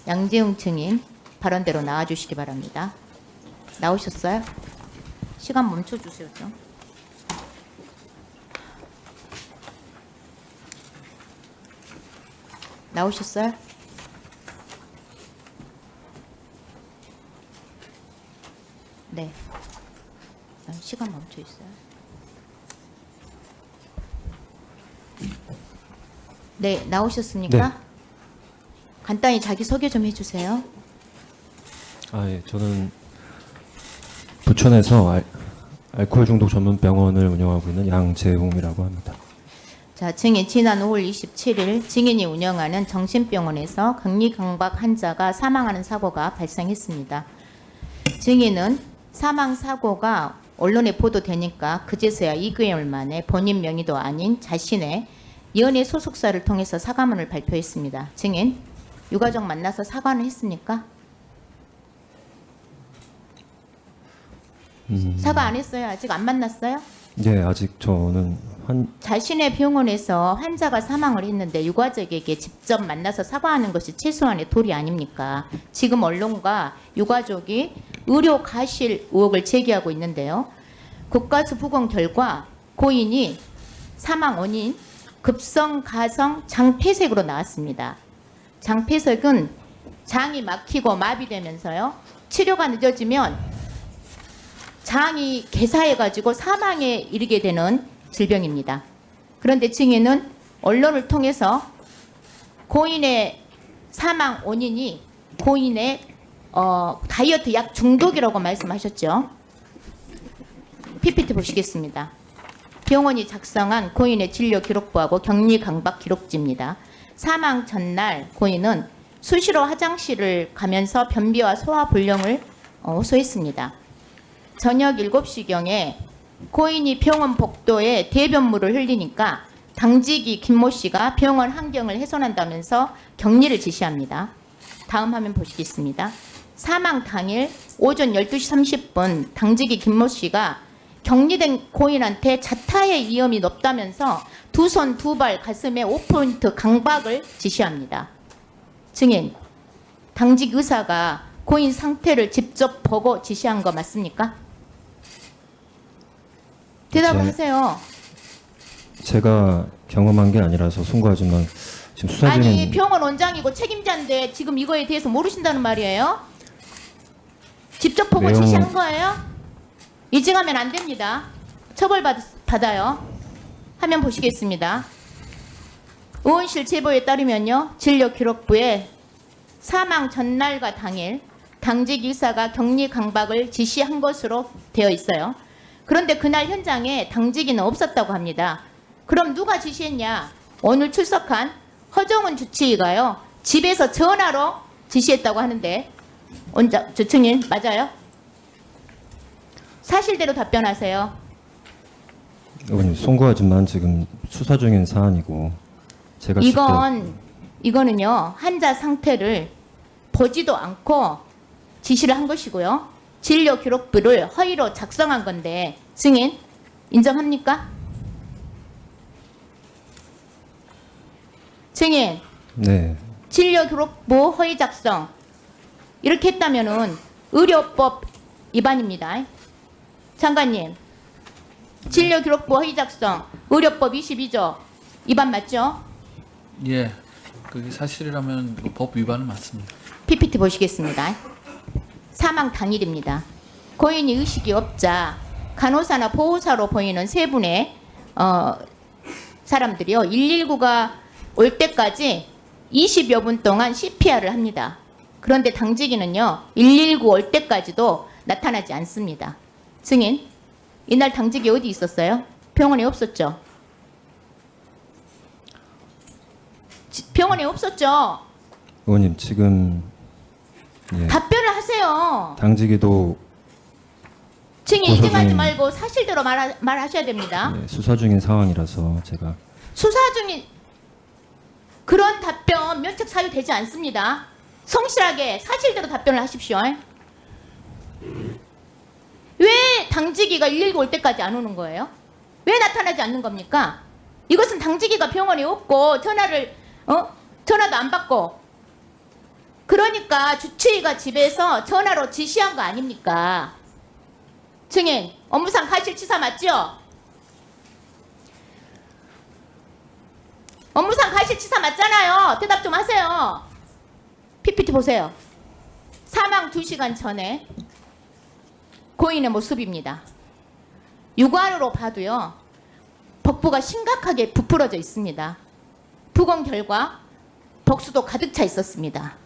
양재웅 증인 발언대로 나와주시기 바랍니다. 나오셨어요? 시간 멈춰주세요 좀. 나오셨어요? 네. 시간 멈춰 있어요. 네, 나오셨습니까? 네. 간단히 자기 소개 좀 해주세요. 예. 저는 부천에서 알코올 중독 전문 병원을 운영하고 있는 양재웅이라고 합니다. 자, 증인 지난 5월 27일 증인이 운영하는 정신병원에서 격리강박 환자가 사망하는 사고가 발생했습니다. 증인은 사망 사고가 언론에 보도되니까 그제서야 2개월 만에 본인 명의도 아닌 자신의 연예 소속사를 통해서 사과문을 발표했습니다. 증인, 유가족 만나서 사과는 했습니까? 사과 안 했어요? 아직 안 만났어요? 네, 아직 저는 자신의 병원에서 환자가 사망을 했는데 유가족에게 직접 만나서 사과하는 것이 최소한의 도리 아닙니까? 지금 언론과 유가족이 의료 가실 의혹을 제기하고 있는데요. 국가수 부검 결과 고인이 사망 원인 급성 가성 장폐색으로 나왔습니다. 장폐색은 장이 막히고 마비되면서요. 치료가 늦어지면 장이 개사해가지고 사망에 이르게 되는 질병입니다. 그런데 증인은 언론을 통해서 고인의 사망 원인이 고인의 다이어트 약 중독이라고 말씀하셨죠. PPT 보시겠습니다. 병원이 작성한 고인의 진료 기록부하고 격리 강박 기록지입니다. 사망 전날 고인은 수시로 화장실을 가면서 변비와 소화 불량을 호소했습니다. 저녁 7시경에 고인이 병원 복도에 대변물을 흘리니까 당직이 김모 씨가 병원 환경을 훼손한다면서 격리를 지시합니다. 다음 화면 보시겠습니다. 사망 당일 오전 12시 30분 당직이 김모 씨가 격리된 고인한테 자타의 위험이 높다면서 두 손 두 발 가슴에 5포인트 강박을 지시합니다. 증인, 당직 의사가 고인 상태를 직접 보고 지시한 거 맞습니까? 대답을 하세요. 제가 경험한 게 아니라서 송구하지만 지금 수사 중인 아니, 병원 원장이고 책임자인데 지금 이거에 대해서 모르신다는 말이에요? 직접 보고 내용- 지시한 거예요? 이직하면 안 됩니다. 처벌받아요. 화면 보시겠습니다. 의원실 제보에 따르면요. 진료기록부에 사망 전날과 당일 당직 의사가 격리 강박을 지시한 것으로 되어 있어요. 그런데 그날 현장에 당직인은 없었다고 합니다. 그럼 누가 지시했냐? 오늘 출석한 허정은 주치의가요. 집에서 전화로 지시했다고 하는데 저 증인 맞아요? 사실대로 답변하세요. 의원님 송구하지만 지금 수사 중인 사안이고 제가 이거는요. 환자 상태를 보지도 않고 지시를 한 것이고요. 진료 기록부를 허위로 작성한 건데 증인 인정합니까? 증인 네, 진료 기록부 허위 작성 이렇게 했다면은 의료법 위반입니다. 장관님 진료 기록부 허위 작성 의료법 22조 위반 맞죠? 예, 그게 사실이라면 그 법 위반은 맞습니다. PPT 보시겠습니다. 사망 당일입니다. 고인이 의식이 없자 간호사나 보호사로 보이는 세 분의 사람들이요. 119가 올 때까지 20여 분 동안 CPR을 합니다. 그런데 당직인은요. 119 올 때까지도 나타나지 않습니다. 증인, 이날 당직이 어디 있었어요? 병원에 없었죠? 병원에 없었죠? 의원님 지금 답변을 하세요. 당직이도 증인 고소 인증하지 중인- 말고 사실대로 말하셔야 됩니다. 수사 중인 상황이라서 제가 수사 중인 그런 답변 면책 사유되지 않습니다. 성실하게 사실대로 답변을 하십시오. 왜 당직이가 119 올 때까지 안 오는 거예요? 왜 나타나지 않는 겁니까? 이것은 당직이가 병원에 없고 전화도 안 받고 그러니까 주치의가 집에서 전화로 지시한 거 아닙니까? 증인, 업무상 가실치사 맞죠? 업무상 가실치사 맞잖아요. 대답 좀 하세요. PPT 보세요. 사망 2시간 전에 고인의 모습입니다. 육안으로 봐도요. 복부가 심각하게 부풀어져 있습니다. 부검 결과 복수도 가득 차 있었습니다.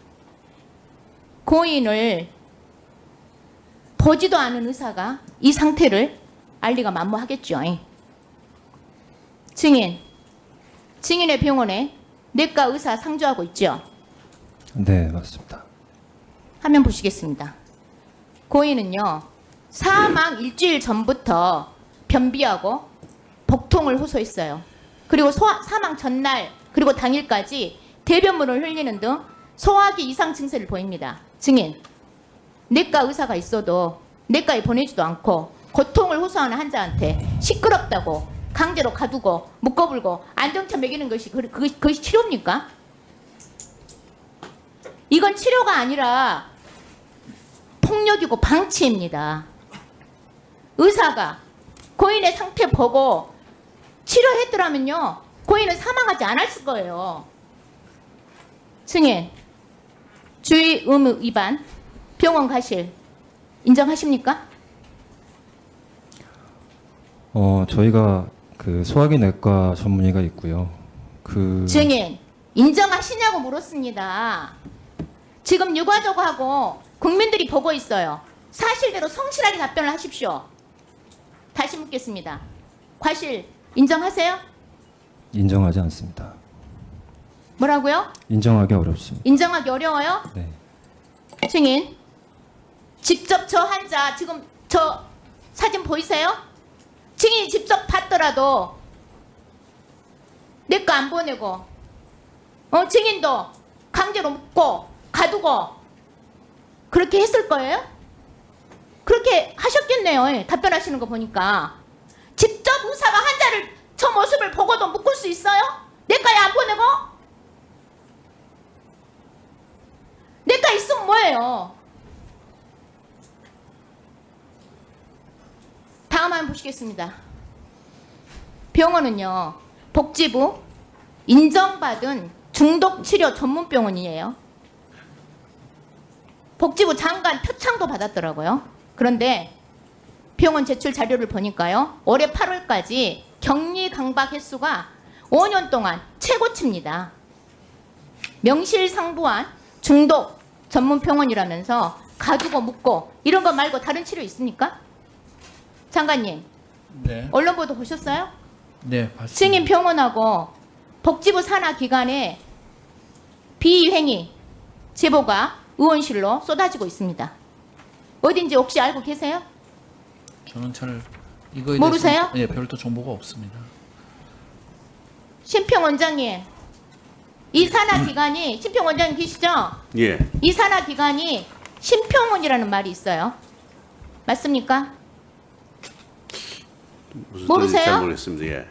고인을 보지도 않은 의사가 이 상태를 알 리가 만무하겠죠. 증인의 병원에 내과 의사 상주하고 있죠. 네, 맞습니다. 화면 보시겠습니다. 고인은요, 사망 일주일 전부터 변비하고 복통을 호소했어요. 그리고 사망 전날 그리고 당일까지 대변물을 흘리는 등 소화기 이상 증세를 보입니다. 증인, 내과 의사가 있어도 내과에 보내지도 않고 고통을 호소하는 환자한테 시끄럽다고 강제로 가두고 묶어불고 안정차 먹이는 것이 그것이 치료입니까? 이건 치료가 아니라 폭력이고 방치입니다. 의사가 고인의 상태 보고 치료했더라면요, 고인은 사망하지 않았을 거예요. 증인, 주의 의무 위반, 병원 가실 인정하십니까? 저희가 그 소화기 내과 전문의가 있고요. 증인, 인정하시냐고 물었습니다. 지금 유가족하고 국민들이 보고 있어요. 사실대로 성실하게 답변을 하십시오. 다시 묻겠습니다. 과실 인정하세요? 인정하지 않습니다. 뭐라고요? 인정하기 어렵습니다. 인정하기 어려워요? 네. 증인, 직접 저 환자 지금 저 사진 보이세요? 증인이 직접 봤더라도 내 거 안 보내고 증인도 강제로 묶고 가두고 그렇게 했을 거예요? 그렇게 하셨겠네요. 예, 답변하시는 거 보니까. 직접 의사가 환자를 저 모습을 보고도 묶을 수 있어요? 내과에 안 보내고? 내과 있으면 뭐예요? 다음 한번 보시겠습니다. 병원은요, 복지부 인정받은 중독치료 전문병원이에요. 복지부 장관 표창도 받았더라고요. 그런데 병원 제출 자료를 보니까요, 올해 8월까지 격리 강박 횟수가 5년 동안 최고치입니다. 명실상부한 중독 전문병원이라면서 가두고 묶고 이런 거 말고 다른 치료 있습니까? 장관님, 네. 언론 보도 보셨어요? 네, 봤습니다. 증인 병원하고 복지부 산하 기관에 비행위 제보가 의원실로 쏟아지고 있습니다. 어딘지 혹시 알고 계세요? 저는 잘 이거에 모르세요? 대해서 예, 별도 정보가 없습니다. 심평 원장님, 이 산하 기관이 심평 원장님 계시죠? 예, 이 산하 기관이 심평원이라는 말이 있어요. 맞습니까? 무슨 모르세요? 뜻인지 잘 모르겠습니다. 예.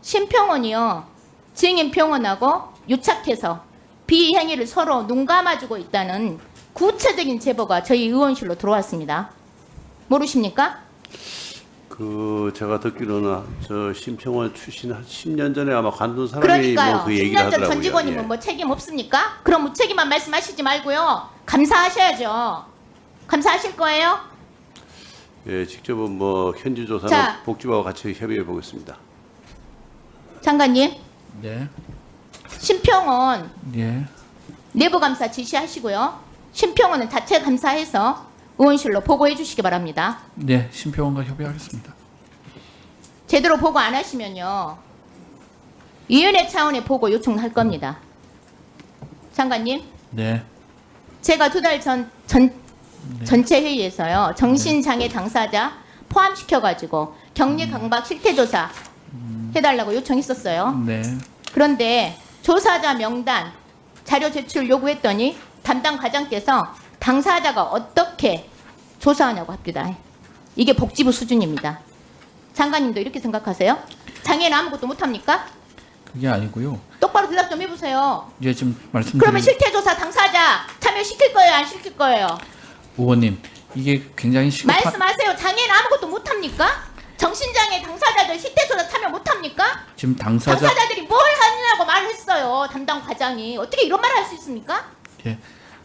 심평원이요, 증인 병원하고 유착해서 비행위를 서로 눈 감아주고 있다는 구체적인 제보가 저희 의원실로 들어왔습니다. 모르십니까? 제가 듣기로는 저 심평원 출신 한 10년 전에 아마 관둔 사람이 그러니까요. 뭐 그 얘기를 10년 전 하더라고요. 전 직원이면 예. 뭐 책임 없습니까? 그럼 무책임한 말씀하시지 말고요. 감사하셔야죠. 감사하실 거예요? 예, 직접은 뭐 현지 조사는 자. 복지부와 같이 협의해 보겠습니다. 장관님, 네. 심평원 예. 내부 감사 지시하시고요. 심평원은 자체 감사해서 의원실로 보고해 주시기 바랍니다. 네, 심평원과 협의하겠습니다. 제대로 보고 안 하시면요, 위원회 차원의 보고 요청할 겁니다. 장관님, 네. 제가 2달 전 전체 회의에서요, 정신장애 당사자 포함시켜가지고 격리 강박 실태조사 해달라고 요청했었어요. 네. 그런데 조사자 명단 자료 제출 요구했더니 담당 과장께서 당사자가 어떻게 조사하냐고 합니다. 이게 복지부 수준입니다. 장관님도 이렇게 생각하세요? 장애는 아무것도 못합니까? 그게 아니고요. 똑바로 대답 좀 해보세요. 예, 지금 말씀드린 그러면 실태조사 당사자 참여시킬 거예요? 안 시킬 거예요? 의원님, 이게 굉장히 시급한 말씀하세요. 장애인 아무것도 못합니까? 정신장애 당사자들 실태조사 참여 못합니까? 지금 당사자 당사자들이 뭘 하느냐고 말을 했어요. 담당 과장이. 어떻게 이런 말을 할 수 있습니까? 예,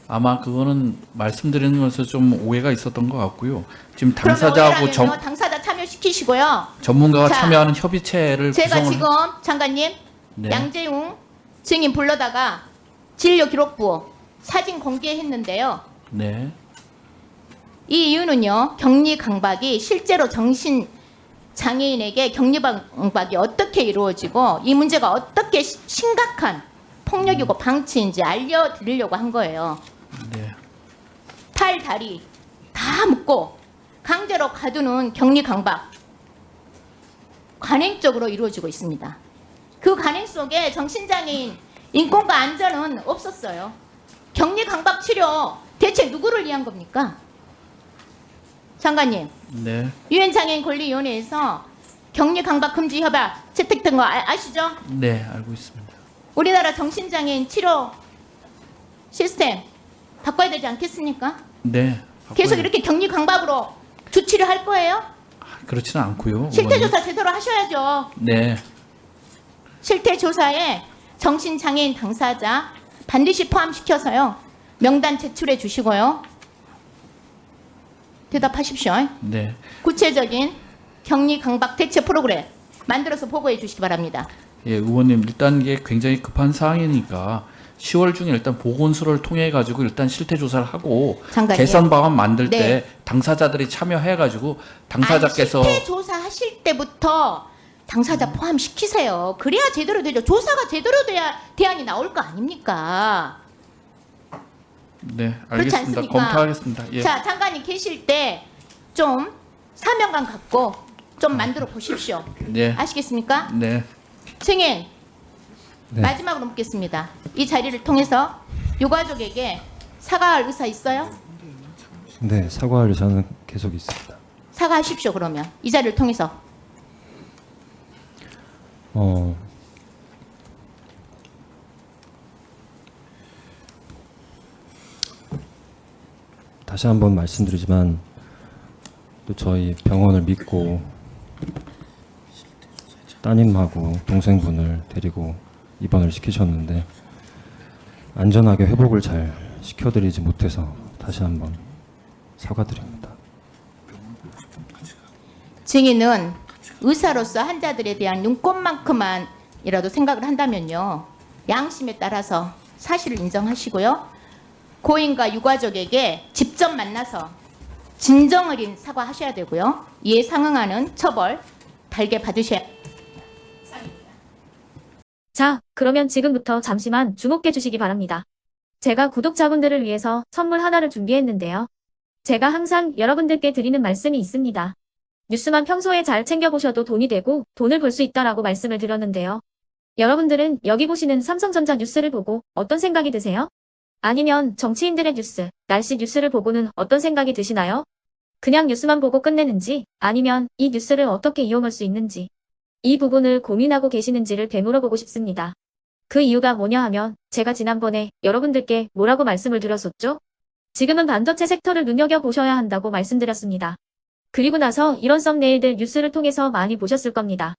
아마 그거는 말씀드리는 것에서 좀 오해가 있었던 것 같고요. 지금 그러면 당사자하고 오해라면요, 당사자 참여시키시고요. 전문가가 자, 참여하는 협의체를 제가 구성을 지금 장관님 네. 양재웅 증인 불러다가 진료기록부 사진 공개했는데요. 네, 이 이유는요. 격리 강박이 실제로 정신 장애인에게 격리 강박이 어떻게 이루어지고 이 문제가 어떻게 심각한 폭력이고 방치인지 알려드리려고 한 거예요. 네, 팔, 다리 다 묶고 강제로 가두는 격리 강박 관행적으로 이루어지고 있습니다. 그 관행 속에 정신장애인 인권과 안전은 없었어요. 격리 강박 치료 대체 누구를 위한 겁니까? 장관님, 네, 유엔장애인 권리위원회에서 격리 강박 금지 협약 채택된 거 아시죠? 네, 알고 있습니다. 우리나라 정신장애인 치료 시스템 바꿔야 되지 않겠습니까? 네, 계속 바꿔야- 이렇게 격리 강박으로 주치를 할 거예요? 그렇지는 않고요. 실태조사 제대로 하셔야죠. 의원님. 네, 실태조사에 정신장애인 당사자 반드시 포함시켜서요. 명단 제출해 주시고요. 대답하십시오. 네, 구체적인 격리 강박 대체 프로그램 만들어서 보고해 주시기 바랍니다. 예, 의원님, 일단 이게 굉장히 급한 사항이니까 10월 중에 일단 보건소를 통해 가지고 일단 실태 조사를 하고 장관님. 개선 방안 만들 네. 때 당사자들이 참여해 가지고 당사자께서 실태조사 하실 때부터 당사자 포함시키세요. 그래야 제대로 되죠. 조사가 제대로 돼야 대안이 나올 거 아닙니까? 네, 그렇지 알겠습니다. 않습니까? 검토하겠습니다. 예. 자, 장관님 계실 때 좀 사명감 갖고 좀 만들어 보십시오. 네. 아시겠습니까? 네. 증인 네. 마지막으로 묻겠습니다. 이 자리를 통해서 유가족에게 사과할 의사 있어요? 네, 사과할 의사는 계속 있습니다. 사과하십시오. 그러면 이 자리를 통해서. 다시 한번 말씀드리지만 또 저희 병원을 믿고 따님하고 동생분을 데리고 입원을 시키셨는데 안전하게 회복을 잘 시켜드리지 못해서 다시 한번 사과드립니다. 증인은 의사로서 환자들에 대한 눈꽃만큼만이라도 생각을 한다면요. 양심에 따라서 사실을 인정하시고요. 고인과 유가족에게 직접 만나서 진정 어린 사과하셔야 되고요. 이에 상응하는 처벌 달게 받으셔야 자, 그러면 지금부터 잠시만 주목해 주시기 바랍니다. 제가 구독자분들을 위해서 선물 하나를 준비했는데요. 제가 항상 여러분들께 드리는 말씀이 있습니다. 뉴스만 평소에 잘 챙겨보셔도 돈이 되고 돈을 벌 수 있다라고 말씀을 드렸는데요. 여러분들은 여기 보시는 삼성전자 뉴스를 보고 어떤 생각이 드세요? 아니면 정치인들의 뉴스, 날씨 뉴스를 보고는 어떤 생각이 드시나요? 그냥 뉴스만 보고 끝내는지 아니면 이 뉴스를 어떻게 이용할 수 있는지 이 부분을 고민하고 계시는지를 되물어보고 싶습니다. 그 이유가 뭐냐 하면 제가 지난번에 여러분들께 뭐라고 말씀을 드렸었죠? 지금은 반도체 섹터를 눈여겨보셔야 한다고 말씀드렸습니다. 그리고 나서 이런 썸네일들 뉴스를 통해서 많이 보셨을 겁니다.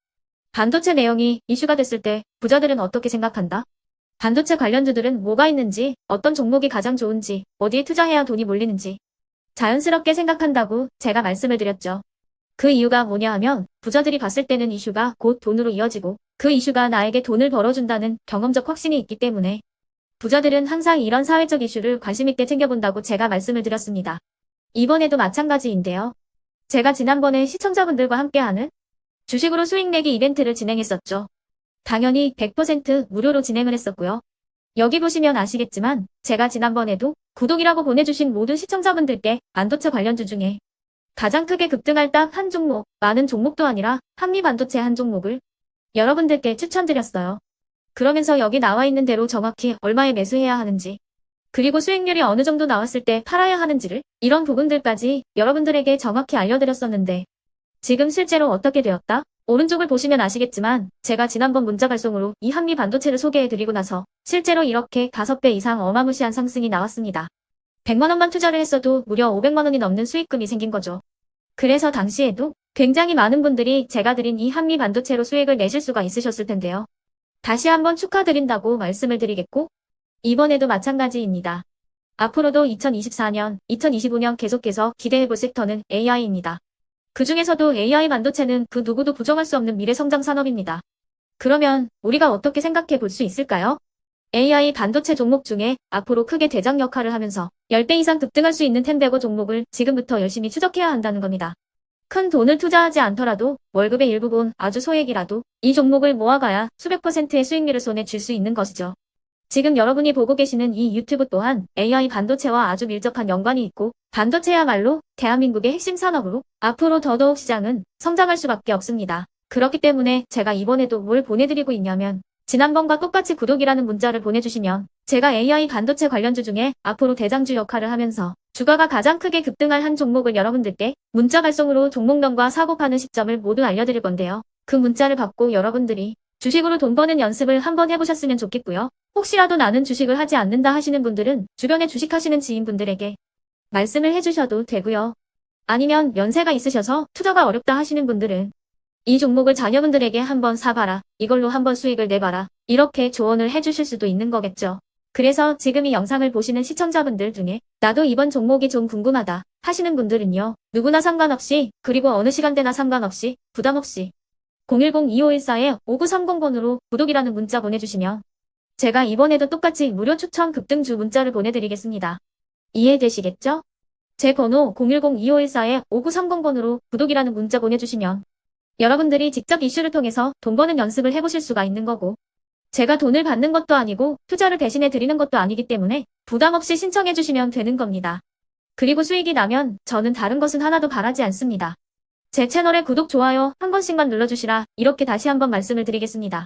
반도체 내용이 이슈가 됐을 때 부자들은 어떻게 생각한다? 반도체 관련주들은 뭐가 있는지, 어떤 종목이 가장 좋은지, 어디에 투자해야 돈이 몰리는지 자연스럽게 생각한다고 제가 말씀을 드렸죠. 그 이유가 뭐냐 하면 부자들이 봤을 때는 이슈가 곧 돈으로 이어지고 그 이슈가 나에게 돈을 벌어준다는 경험적 확신이 있기 때문에 부자들은 항상 이런 사회적 이슈를 관심 있게 챙겨본다고 제가 말씀을 드렸습니다. 이번에도 마찬가지인데요. 제가 지난번에 시청자분들과 함께하는 주식으로 수익 내기 이벤트를 진행했었죠. 당연히 100% 무료로 진행을 했었고요. 여기 보시면 아시겠지만 제가 지난번에도 구독이라고 보내주신 모든 시청자분들께 반도체 관련주 중에 가장 크게 급등할 딱 한 종목, 많은 종목도 아니라 한미반도체 한 종목을 여러분들께 추천드렸어요. 그러면서 여기 나와 있는 대로 정확히 얼마에 매수해야 하는지, 그리고 수익률이 어느 정도 나왔을 때 팔아야 하는지를 이런 부분들까지 여러분들에게 정확히 알려드렸었는데 지금 실제로 어떻게 되었다? 오른쪽을 보시면 아시겠지만 제가 지난번 문자 발송으로 이 한미 반도체를 소개해드리고 나서 실제로 이렇게 5배 이상 어마무시한 상승이 나왔습니다. 100만 원만 투자를 했어도 무려 500만 원이 넘는 수익금이 생긴 거죠. 그래서 당시에도 굉장히 많은 분들이 제가 드린 이 한미 반도체로 수익을 내실 수가 있으셨을 텐데요. 다시 한번 축하드린다고 말씀을 드리겠고 이번에도 마찬가지입니다. 앞으로도 2024년, 2025년 계속해서 기대해볼 섹터는 AI입니다. 그 중에서도 AI 반도체는 그 누구도 부정할 수 없는 미래성장 산업입니다. 그러면 우리가 어떻게 생각해 볼 수 있을까요? AI 반도체 종목 중에 앞으로 크게 대장 역할을 하면서 10배 이상 급등할 수 있는 텐베고 종목을 지금부터 열심히 추적해야 한다는 겁니다. 큰 돈을 투자하지 않더라도 월급의 일부분 아주 소액이라도 이 종목을 모아가야 수백 %의 수익률을 손에 쥘 수 있는 것이죠. 지금 여러분이 보고 계시는 이 유튜브 또한 AI 반도체와 아주 밀접한 연관이 있고 반도체야말로 대한민국의 핵심 산업으로 앞으로 더더욱 시장은 성장할 수밖에 없습니다. 그렇기 때문에 제가 이번에도 뭘 보내드리고 있냐면 지난번과 똑같이 구독이라는 문자를 보내주시면 제가 AI 반도체 관련주 중에 앞으로 대장주 역할을 하면서 주가가 가장 크게 급등할 한 종목을 여러분들께 문자 발송으로 종목명과 사고 파는 시점을 모두 알려드릴 건데요. 그 문자를 받고 여러분들이 주식으로 돈 버는 연습을 한번 해보셨으면 좋겠고요. 혹시라도 나는 주식을 하지 않는다 하시는 분들은 주변에 주식하시는 지인분들에게 말씀을 해주셔도 되고요. 아니면 연세가 있으셔서 투자가 어렵다 하시는 분들은 이 종목을 자녀분들에게 한번 사봐라. 이걸로 한번 수익을 내봐라. 이렇게 조언을 해주실 수도 있는 거겠죠. 그래서 지금 이 영상을 보시는 시청자분들 중에 나도 이번 종목이 좀 궁금하다 하시는 분들은요. 누구나 상관없이 그리고 어느 시간대나 상관없이 부담 없이 010-2514-5930번으로 구독이라는 문자 보내주시면 제가 이번에도 똑같이 무료 추천 급등주 문자를 보내드리겠습니다. 이해되시겠죠? 제 번호 010-2514-5930번으로 구독이라는 문자 보내주시면 여러분들이 직접 이슈를 통해서 돈 버는 연습을 해보실 수가 있는 거고 제가 돈을 받는 것도 아니고 투자를 대신해 드리는 것도 아니기 때문에 부담 없이 신청해 주시면 되는 겁니다. 그리고 수익이 나면 저는 다른 것은 하나도 바라지 않습니다. 제 채널에 구독, 좋아요 한 번씩만 눌러주시라 이렇게 다시 한번 말씀을 드리겠습니다.